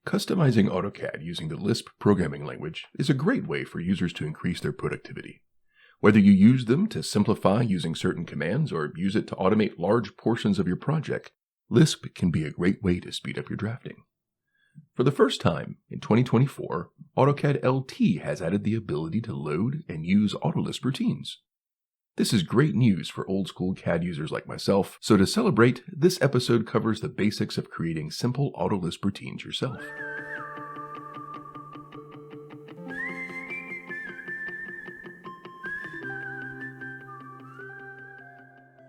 Customizing AutoCAD using the LISP programming language is a great way for users to increase their productivity. Whether you use them to simplify using certain commands or use it to automate large portions of your project, LISP can be a great way to speed up your drafting. For the first time, in 2024, AutoCAD LT has added the ability to load and use AutoLISP routines. This is great news for old-school CAD users like myself, so to celebrate, this episode covers the basics of creating simple AutoLISP routines yourself.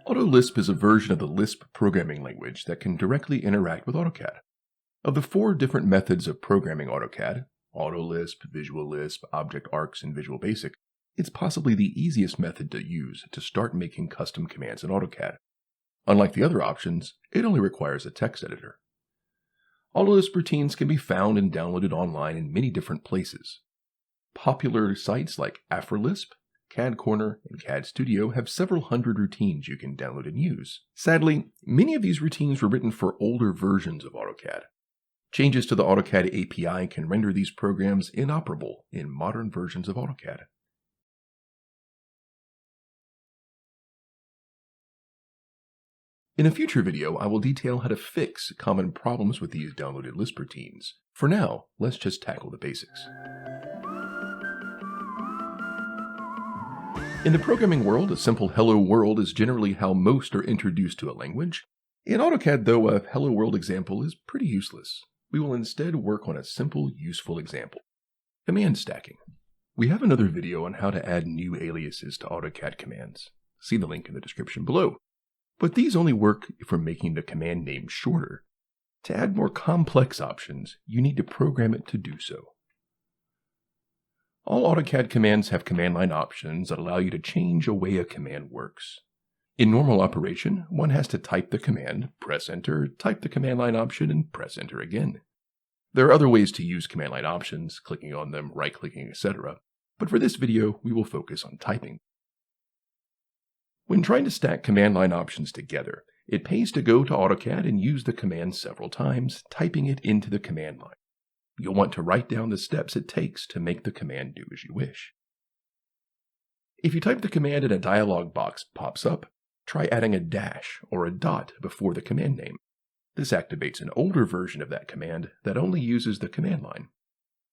AutoLISP is a version of the LISP programming language that can directly interact with AutoCAD. Of the 4 different methods of programming AutoCAD, AutoLISP, Visual Lisp, Object Arcs, and Visual Basic, it's possibly the easiest method to use to start making custom commands in AutoCAD. Unlike the other options, it only requires a text editor. AutoLISP routines can be found and downloaded online in many different places. Popular sites like AfroLisp, CAD Corner, and CAD Studio have several hundred routines you can download and use. Sadly, many of these routines were written for older versions of AutoCAD. Changes to the AutoCAD API can render these programs inoperable in modern versions of AutoCAD. In a future video, I will detail how to fix common problems with these downloaded LISP routines. For now, let's just tackle the basics. In the programming world, a simple hello world is generally how most are introduced to a language. In AutoCAD, though, a hello world example is pretty useless. We will instead work on a simple, useful example: command stacking. We have another video on how to add new aliases to AutoCAD commands. See the link in the description below. But these only work if we're making the command name shorter. To add more complex options, you need to program it to do so. All AutoCAD commands have command line options that allow you to change a way a command works. In normal operation, one has to type the command, press enter, type the command line option, and press enter again. There are other ways to use command line options, clicking on them, right-clicking, etc. But for this video, we will focus on typing. When trying to stack command line options together, it pays to go to AutoCAD and use the command several times, typing it into the command line. You'll want to write down the steps it takes to make the command do as you wish. If you type the command and a dialog box pops up, try adding a dash or a dot before the command name. This activates an older version of that command that only uses the command line.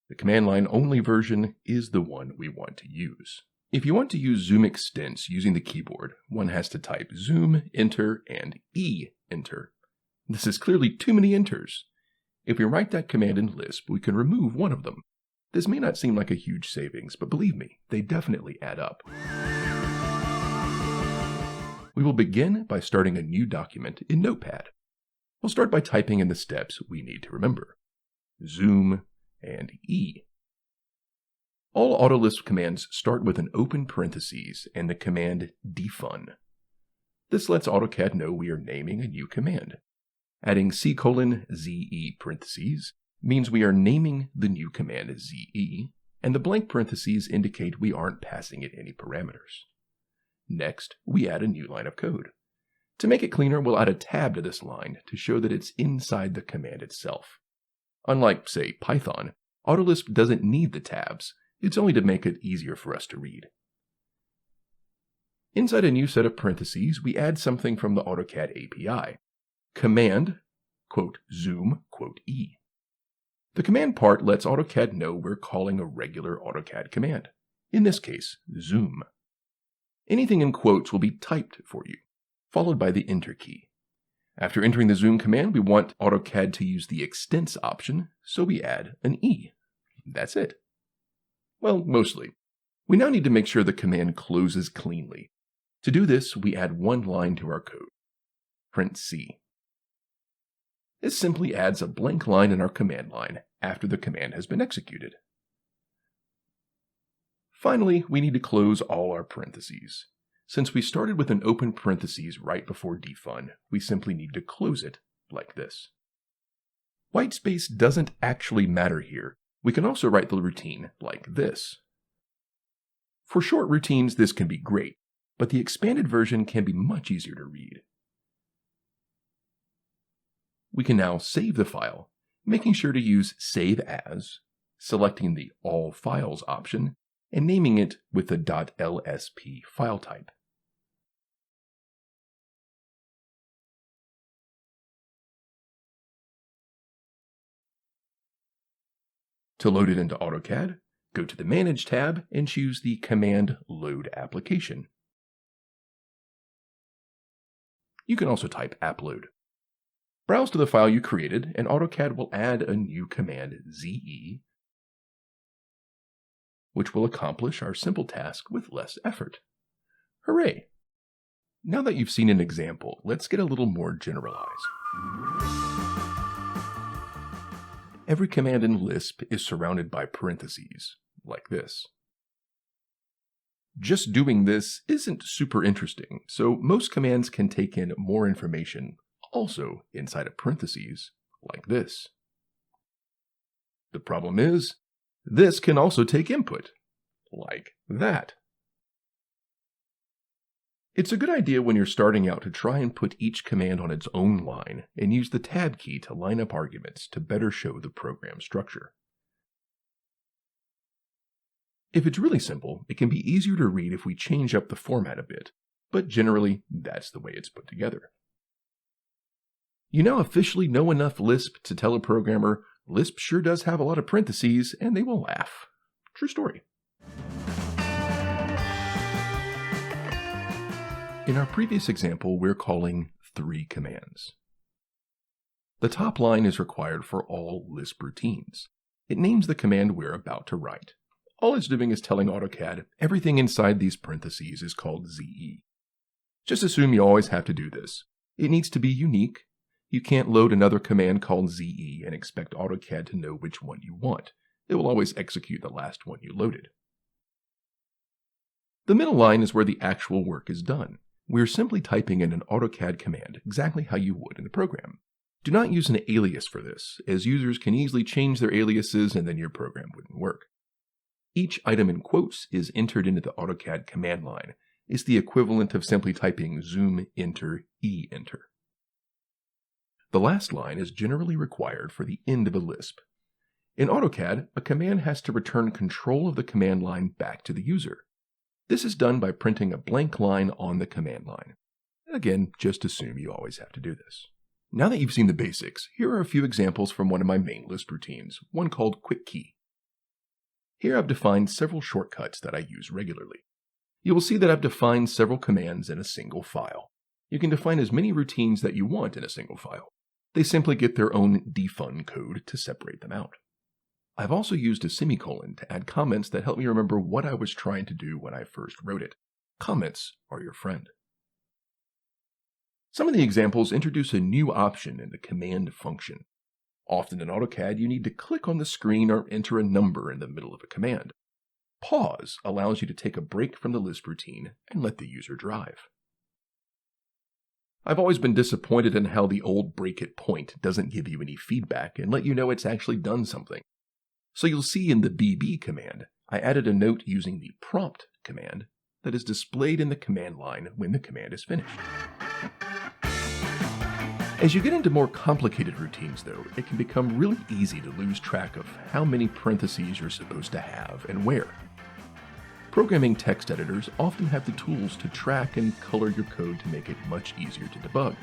The command line only version is the one we want to use. If you want to use zoom extents using the keyboard, one has to type zoom, enter, and E, enter. This is clearly too many enters. If we write that command in Lisp, we can remove one of them. This may not seem like a huge savings, but believe me, they definitely add up. We will begin by starting a new document in Notepad. We'll start by typing in the steps we need to remember: zoom and E. All AutoLISP commands start with an open parentheses and the command defun. This lets AutoCAD know we are naming a new command. Adding C:/ZE parentheses means we are naming the new command as ZE, and the blank parentheses indicate we aren't passing it any parameters. Next, we add a new line of code. To make it cleaner, we'll add a tab to this line to show that it's inside the command itself. Unlike, say, Python, AutoLISP doesn't need the tabs. It's only to make it easier for us to read. Inside a new set of parentheses, we add something from the AutoCAD API. Command, zoom, E. The command part lets AutoCAD know we're calling a regular AutoCAD command. In this case, zoom. Anything in quotes will be typed for you, followed by the enter key. After entering the zoom command, we want AutoCAD to use the extents option, so we add an E. That's it. Well, mostly. We now need to make sure the command closes cleanly. To do this, we add one line to our code. Print C. This simply adds a blank line in our command line after the command has been executed. Finally, we need to close all our parentheses. Since we started with an open parentheses right before defun, we simply need to close it like this. Whitespace doesn't actually matter here. We can also write the routine like this. For short routines, this can be great, but the expanded version can be much easier to read. We can now save the file, making sure to use Save As, selecting the All Files option, and naming it with the .lsp file type. To load it into AutoCAD, go to the Manage tab and choose the Command Load Application. You can also type appload. Browse to the file you created, and AutoCAD will add a new command ZE, which will accomplish our simple task with less effort. Hooray! Now that you've seen an example, let's get a little more generalized. Every command in Lisp is surrounded by parentheses, like this. Just doing this isn't super interesting, so most commands can take in more information, also inside of parentheses, like this. The problem is, this can also take input, like that. It's a good idea when you're starting out to try and put each command on its own line and use the tab key to line up arguments to better show the program structure. If it's really simple, it can be easier to read if we change up the format a bit, but generally, that's the way it's put together. You now officially know enough Lisp to tell a programmer, Lisp sure does have a lot of parentheses, and they will laugh. True story. In our previous example, we're calling 3 commands. The top line is required for all Lisp routines. It names the command we're about to write. All it's doing is telling AutoCAD everything inside these parentheses is called ZE. Just assume you always have to do this. It needs to be unique. You can't load another command called ZE and expect AutoCAD to know which one you want. It will always execute the last one you loaded. The middle line is where the actual work is done. We're simply typing in an AutoCAD command exactly how you would in a program. Do not use an alias for this, as users can easily change their aliases and then your program wouldn't work. Each item in quotes is entered into the AutoCAD command line. It's the equivalent of simply typing zoom, enter, enter. The last line is generally required for the end of a Lisp. In AutoCAD, a command has to return control of the command line back to the user. This is done by printing a blank line on the command line. Again, just assume you always have to do this. Now that you've seen the basics, here are a few examples from one of my main Lisp routines, one called Quick Key. Here I've defined several shortcuts that I use regularly. You will see that I've defined several commands in a single file. You can define as many routines that you want in a single file. They simply get their own defun code to separate them out. I've also used a semicolon to add comments that help me remember what I was trying to do when I first wrote it. Comments are your friend. Some of the examples introduce a new option in the command function. Often in AutoCAD, you need to click on the screen or enter a number in the middle of a command. Pause allows you to take a break from the Lisp routine and let the user drive. I've always been disappointed in how the old break at point doesn't give you any feedback and let you know it's actually done something. So you'll see in the BB command, I added a note using the prompt command that is displayed in the command line when the command is finished. As you get into more complicated routines though, it can become really easy to lose track of how many parentheses you're supposed to have and where. Programming text editors often have the tools to track and color your code to make it much easier to debug.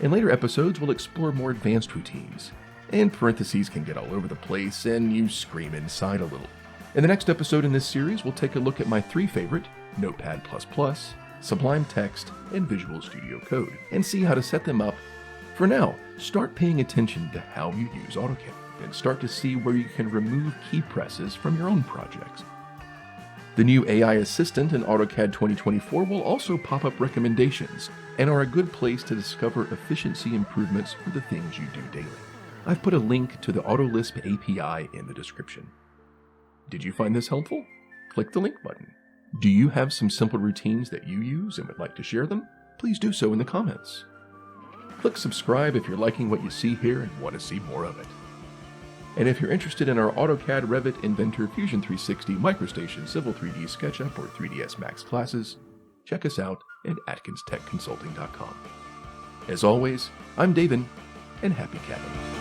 In later episodes, we'll explore more advanced routines, and parentheses can get all over the place and you scream inside a little. In the next episode in this series, we'll take a look at my 3 favorite, Notepad++, Sublime Text, and Visual Studio Code, and see how to set them up. For now, start paying attention to how you use AutoCAD, and start to see where you can remove key presses from your own projects. The new AI Assistant in AutoCAD 2024 will also pop up recommendations, and are a good place to discover efficiency improvements for the things you do daily. I've put a link to the AutoLISP API in the description. Did you find this helpful? Click the link button. Do you have some simple routines that you use and would like to share them? Please do so in the comments. Click subscribe if you're liking what you see here and want to see more of it. And if you're interested in our AutoCAD, Revit, Inventor, Fusion 360, MicroStation, Civil 3D, SketchUp, or 3ds Max classes, check us out at AtkinsTechConsulting.com. As always, I'm David, and happy CADing.